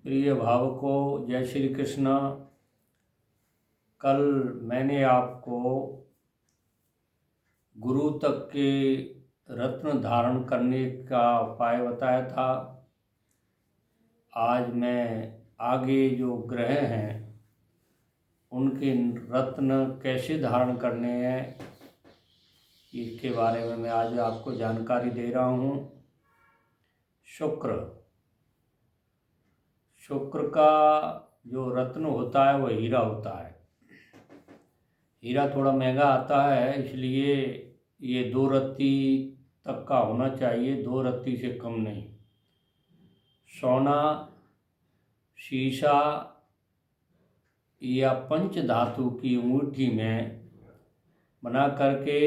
प्रिय भावकों, जय श्री कृष्ण। कल मैंने आपको गुरु तक के रत्न धारण करने का उपाय बताया था। आज मैं आगे जो ग्रह हैं उनके रत्न कैसे धारण करने हैं इसके बारे में मैं आज आपको जानकारी दे रहा हूँ। शुक्र का जो रत्न होता है वो हीरा होता है। हीरा थोड़ा महंगा आता है, इसलिए ये 2 रत्ती तक का होना चाहिए, 2 रत्ती से कम नहीं। सोना, शीशा या पंच धातु की अंगूठी में बना करके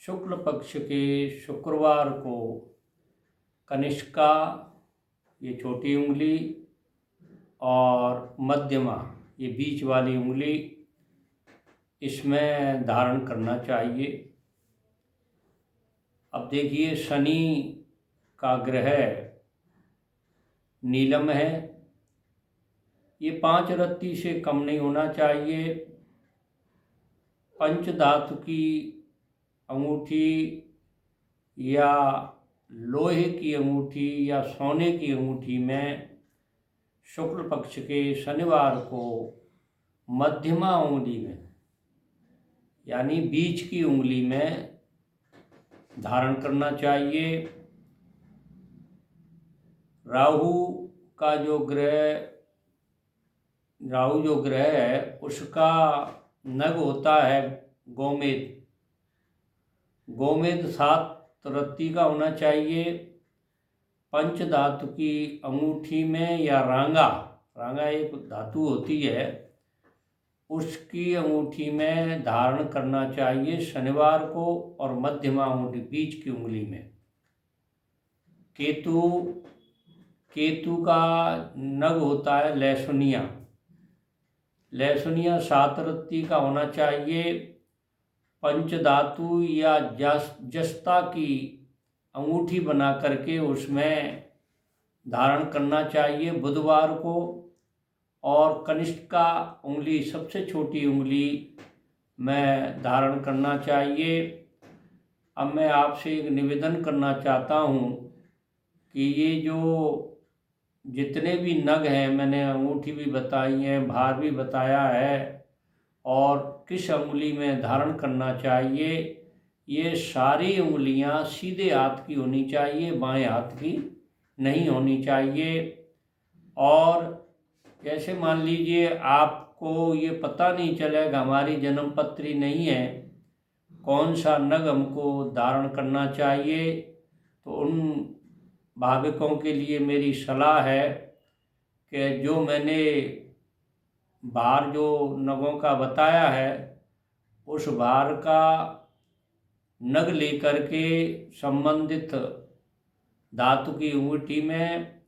शुक्ल पक्ष के शुक्रवार को कनिष्का, ये छोटी उंगली, और मध्यमा, ये बीच वाली उंगली, इसमें धारण करना चाहिए। अब देखिए, शनि का ग्रह नीलम है, ये 5 रत्ती से कम नहीं होना चाहिए। पंच धातु की अंगूठी या लोहे की अंगूठी या सोने की अंगूठी में शुक्ल पक्ष के शनिवार को मध्यमा उंगली में यानी बीच की उंगली में धारण करना चाहिए। राहु जो ग्रह है उसका नग होता है गोमेद। गोमेद 7 रत्ती का होना चाहिए। पंच धातु की अंगूठी में या रांगा एक धातु होती है, उसकी अंगूठी में धारण करना चाहिए शनिवार को, और मध्यमा अंगूठी बीच की उंगली में। केतु का नग होता है लहसुनिया 7 रत्ती का होना चाहिए। पंच धातु या जस्ता की अंगूठी बना करके उसमें धारण करना चाहिए बुधवार को। और कनिष्का उंगली, सबसे छोटी उंगली में धारण करना चाहिए। अब मैं आपसे एक निवेदन करना चाहता हूँ कि ये जो जितने भी नग हैं, मैंने अंगूठी भी बताई है, भार भी बताया है, और किस उंगली में धारण करना चाहिए, ये सारी उंगलियां सीधे हाथ की होनी चाहिए, बाएं हाथ की नहीं होनी चाहिए। और जैसे मान लीजिए आपको ये पता नहीं चलेगा, हमारी जन्म पत्री नहीं है, कौन सा नग हमको धारण करना चाहिए, तो उन भाविकों के लिए मेरी सलाह है कि जो मैंने भार जो नगों का बताया है, उस भार का नग लेकर के संबंधित धातु की अंगूठी में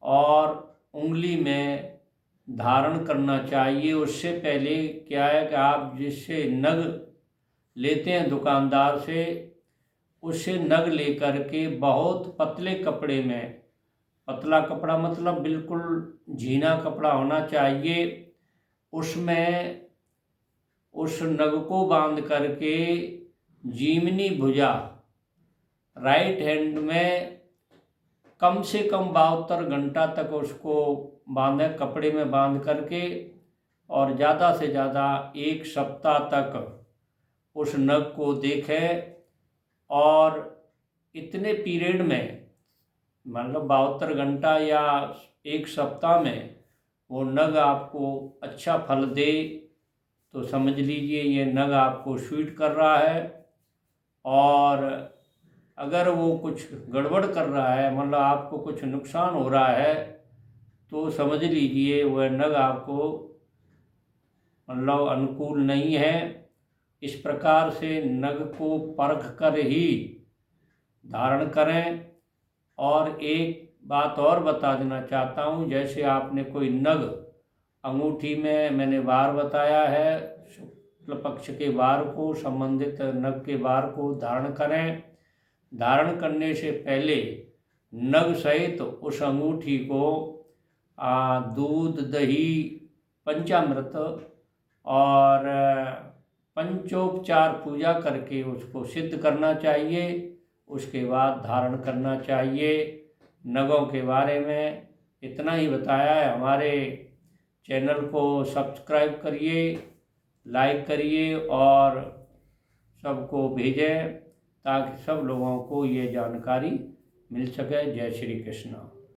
और उंगली में धारण करना चाहिए। उससे पहले क्या है कि आप जिससे नग लेते हैं दुकानदार से, उससे नग लेकर के बहुत पतले कपड़े में, पतला कपड़ा मतलब बिल्कुल झीना कपड़ा होना चाहिए, उसमें उस नग को बांध करके जीवनी भुजा राइट हैंड में कम से कम 72 घंटा तक उसको बांधें, कपड़े में बांध करके, और ज़्यादा से ज़्यादा 1 सप्ताह तक उस नग को देखें। और इतने पीरियड में, मतलब 72 घंटा या 1 सप्ताह में वो नग आपको अच्छा फल दे, तो समझ लीजिए ये नग आपको स्वीट कर रहा है। और अगर वो कुछ गड़बड़ कर रहा है, मतलब आपको कुछ नुकसान हो रहा है, तो समझ लीजिए वह नग आपको मतलब अनुकूल नहीं है। इस प्रकार से नग को परख कर ही धारण करें। और एक बात और बता देना चाहता हूँ, जैसे आपने कोई नग अंगूठी में, मैंने वार बताया है, शुक्ल पक्ष के वार को, संबंधित नग के वार को धारण करें। धारण करने से पहले नग सहित उस अंगूठी को दूध दही पंचामृत और पंचोपचार पूजा करके उसको सिद्ध करना चाहिए। उसके बाद धारण करना चाहिए। नगों के बारे में इतना ही बताया है। हमारे चैनल को सब्सक्राइब करिए, लाइक करिए और सबको भेजें ताकि सब लोगों को ये जानकारी मिल सके। जय श्री कृष्ण।